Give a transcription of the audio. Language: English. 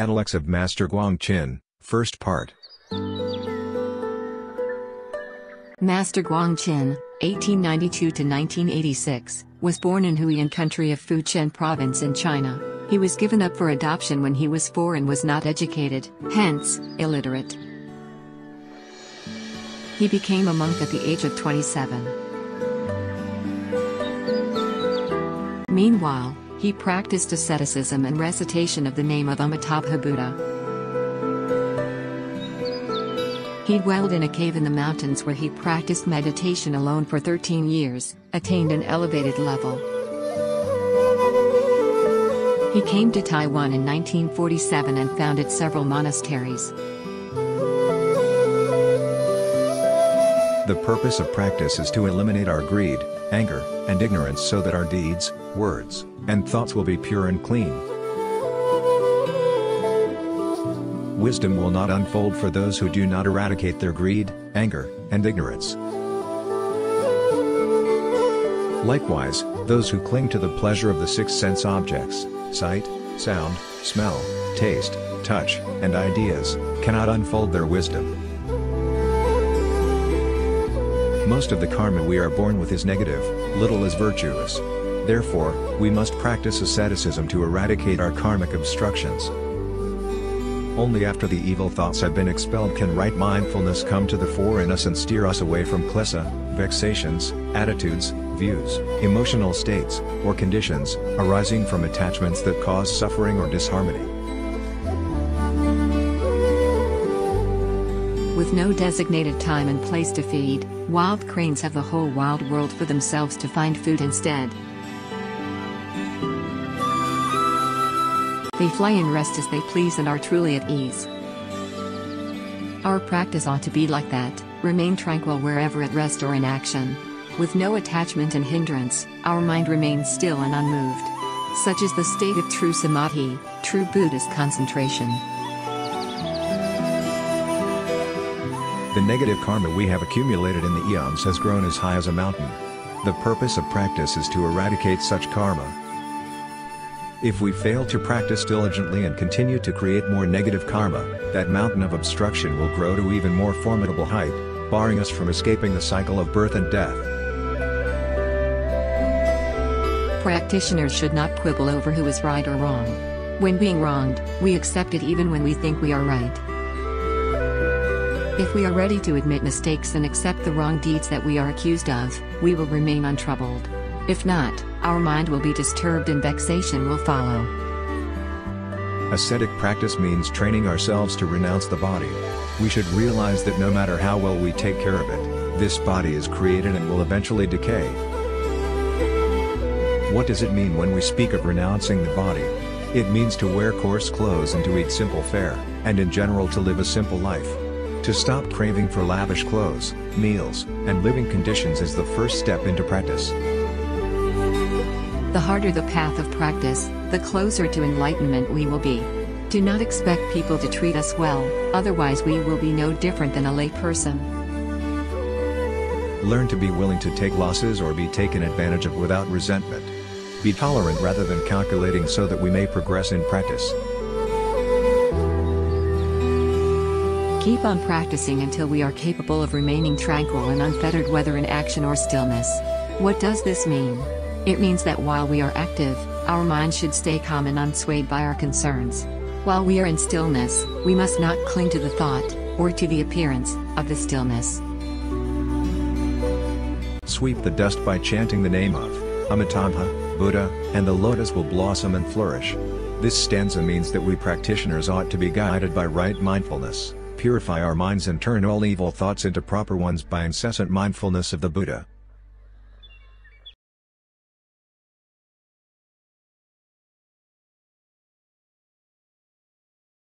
Analects of Master Guang-Qin, First Part. Master Guang-Qin, 1892–1986, was born in Huiyan country of Fujian province in China. He was given up for adoption when he was 4 and was not educated, hence, illiterate. He became a monk at the age of 27. Meanwhile, he practiced asceticism and recitation of the name of Amitabha Buddha. He dwelled in a cave in the mountains where he practiced meditation alone for 13 years, attained an elevated level. He came to Taiwan in 1947 and founded several monasteries. The purpose of practice is to eliminate our greed, anger, and ignorance so that our deeds, words, and thoughts will be pure and clean. Wisdom will not unfold for those who do not eradicate their greed, anger, and ignorance. Likewise, those who cling to the pleasure of the 6 sense objects, sight, sound, smell, taste, touch, and ideas, cannot unfold their wisdom. Most of the karma we are born with is negative, little is virtuous. Therefore, we must practice asceticism to eradicate our karmic obstructions. Only after the evil thoughts have been expelled can right mindfulness come to the fore in us and steer us away from klesa, vexations, attitudes, views, emotional states, or conditions, arising from attachments that cause suffering or disharmony. With no designated time and place to feed, wild cranes have the whole wild world for themselves to find food instead. They fly and rest as they please and are truly at ease. Our practice ought to be like that, remain tranquil wherever at rest or in action. With no attachment and hindrance, our mind remains still and unmoved. Such is the state of true samadhi, true Buddhist concentration. The negative karma we have accumulated in the eons has grown as high as a mountain. The purpose of practice is to eradicate such karma. If we fail to practice diligently and continue to create more negative karma, that mountain of obstruction will grow to even more formidable height, barring us from escaping the cycle of birth and death. Practitioners should not quibble over who is right or wrong. When being wronged, we accept it even when we think we are right. If we are ready to admit mistakes and accept the wrong deeds that we are accused of, we will remain untroubled. If not, our mind will be disturbed and vexation will follow. Ascetic practice means training ourselves to renounce the body. We should realize that no matter how well we take care of it, this body is created and will eventually decay. What does it mean when we speak of renouncing the body? It means to wear coarse clothes and to eat simple fare, and in general to live a simple life. To stop craving for lavish clothes, meals, and living conditions is the first step into practice. The harder the path of practice, the closer to enlightenment we will be. Do not expect people to treat us well, otherwise we will be no different than a lay person. Learn to be willing to take losses or be taken advantage of without resentment. Be tolerant rather than calculating so that we may progress in practice. Keep on practicing until we are capable of remaining tranquil and unfettered whether in action or stillness. What does this mean? It means that while we are active, our mind should stay calm and unswayed by our concerns. While we are in stillness, we must not cling to the thought, or to the appearance, of the stillness. Sweep the dust by chanting the name of Amitabha, Buddha, and the lotus will blossom and flourish. This stanza means that we practitioners ought to be guided by right mindfulness, purify our minds and turn all evil thoughts into proper ones by incessant mindfulness of the Buddha.